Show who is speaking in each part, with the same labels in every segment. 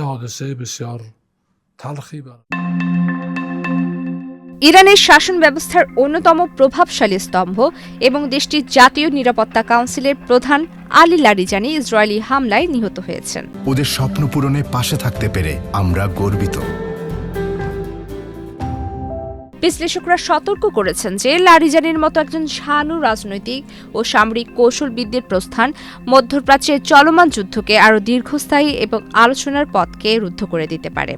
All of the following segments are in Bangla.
Speaker 1: حادثه بسیار تلخی برای
Speaker 2: ইরানের শাসন ব্যবস্থার অন্যতম প্রভাবশালী স্তম্ভ এবং দেশটির জাতীয় নিরাপত্তা কাউন্সিলের প্রধান আলী লারিজানি ইসরায়েলি হামলায় নিহত হয়েছেন।
Speaker 3: ওদের স্বপ্ন পূরণে পাশে থাকতে পেরে আমরা গর্বিত।
Speaker 2: বিশ্লেষকরা সতর্ক করেছেন যে লারিজানির মতো একজন শানু রাজনৈতিক ও সামরিক কৌশলবিদদের প্রস্থান মধ্যপ্রাচ্যের চলমান যুদ্ধকে আরও দীর্ঘস্থায়ী এবং আলোচনার পথকে রুদ্ধ করে দিতে পারে।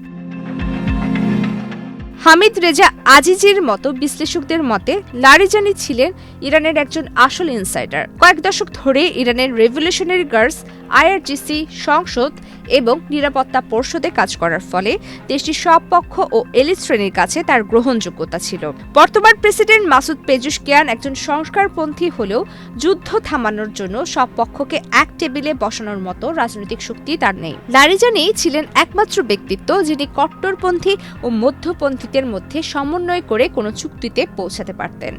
Speaker 2: হামিদ রেজা আজিজির মতো বিশ্লেষকদের মতে লারিজানি ছিলেন ইরানের একজন আসল ইনসাইডার। কয়েক দশক ধরে ইরানের রেভলিউশনারি গার্ডস, আইআরজিসি, সংসদ এবং নিরাপত্তা পর্ষদে কাজ করার ফলে দেশটির সব পক্ষ ও এলিট শ্রেণীর কাছে তার গ্রহণযোগ্যতা ছিল। বর্তমান প্রেসিডেন্ট মাসুদ পেজুশকিয়ান একজন সংস্কারপন্থী হলেও যুদ্ধ থামানোর জন্য সব পক্ষকে এক টেবিলে বসানোর মতো রাজনৈতিক শক্তি তার নেই। লারিজানি ছিলেন একমাত্র ব্যক্তিত্ব যিনি কট্টরপন্থী ও মধ্যপন্থীদের মধ্যে সমন্বয় করে কোনো চুক্তিতে পৌঁছাতে পারতেন।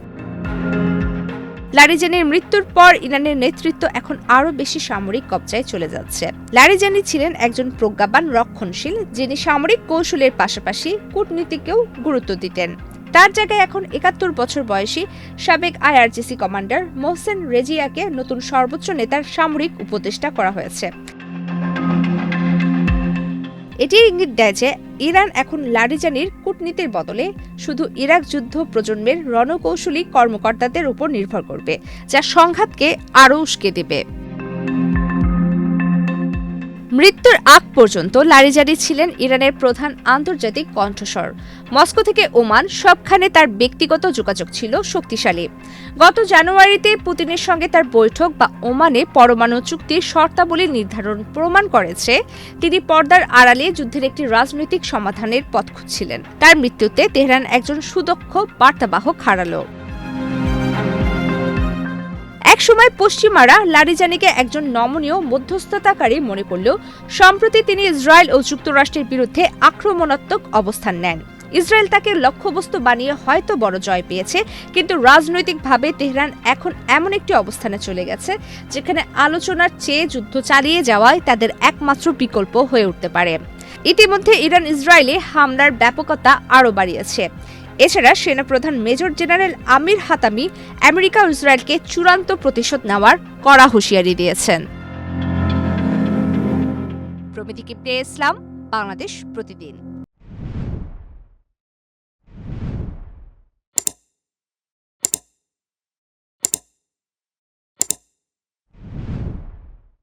Speaker 2: লারিজানির মৃত্যুর পর ইরানের নেতৃত্ব এখন আরও বেশি সামরিক কবজায় চলে যাচ্ছে। লারিজানি ছিলেন একজন প্রজ্ঞাবান রক্ষণশীল যিনি সামরিক কৌশলের পাশাপাশি কূটনীতিকেও গুরুত্ব দিতেন। তার জায়গায় এখন ৭১ বছর বয়সী সাবেক আইআরজিসি কমান্ডার মোহসেন রেজিয়াকে নতুন সর্বোচ্চ নেতার সামরিক উপদেষ্টা করা হয়েছে। এটি ইঙ্গিত দেয় যে ইরান এখন লারিজানির কূটনীতির বদলে শুধু ইরাক যুদ্ধ প্রজন্মের রণকৌশলী কর্মকর্তাদের উপর নির্ভর করবে, যা সংঘাতকে আরও উস্কে দেবে। মৃত্যুর আগ পর্যন্ত লারিজানি ছিলেন ইরানের প্রধান আন্তর্জাতিক কণ্ঠস্বর। মস্কো থেকে ওমান সবখানে তার ব্যক্তিগত যোগাযোগ ছিল শক্তিশালী। গত জানুয়ারিতে পুতিনের সঙ্গে তার বৈঠক বা ওমানে পরমাণু চুক্তির শর্তাবলী নির্ধারণ প্রমাণ করেছে তিনি পর্দার আড়ালে যুদ্ধের একটি রাজনৈতিক সমাধানের পথ খুঁজছিলেন। তার মৃত্যুতে তেহরান একজন সুদক্ষ বার্তাবাহক হারালো। একসময় পশ্চিমারা লারিজানিকে একজন নমনীয় মধ্যস্থতাকারী মনে করলেও সম্প্রতি তিনি ইসরায়েল ও যুক্তরাষ্ট্রের বিরুদ্ধে আক্রমণাত্মক অবস্থান নেন। ইসরায়েল তাকে লক্ষ্যবস্তু বানিয়ে হয়তো বড় জয় পেয়েছে, কিন্তু রাজনৈতিকভাবে তেহরান এখন এমন একটি অবস্থানে চলে গেছে যেখানে আলোচনার চেয়ে যুদ্ধ চালিয়ে যাওয়াই তাদের একমাত্র বিকল্প হয়ে উঠতে পারে। ইতিমধ্যে ইরান ইসরায়েলে হামলার ব্যাপকতা আরও বাড়িয়েছে। এছাড়া সেনাপ্রধান মেজর জেনারেল আমির হাতামি আমেরিকা ও ইসরায়েলকে চূড়ান্ত প্রতিশোধ নেওয়ার কড়া হুঁশিয়ারি দিয়েছেন। প্রমিতি কিপ্টে ইসলাম, বাংলাদেশ প্রতিদিন।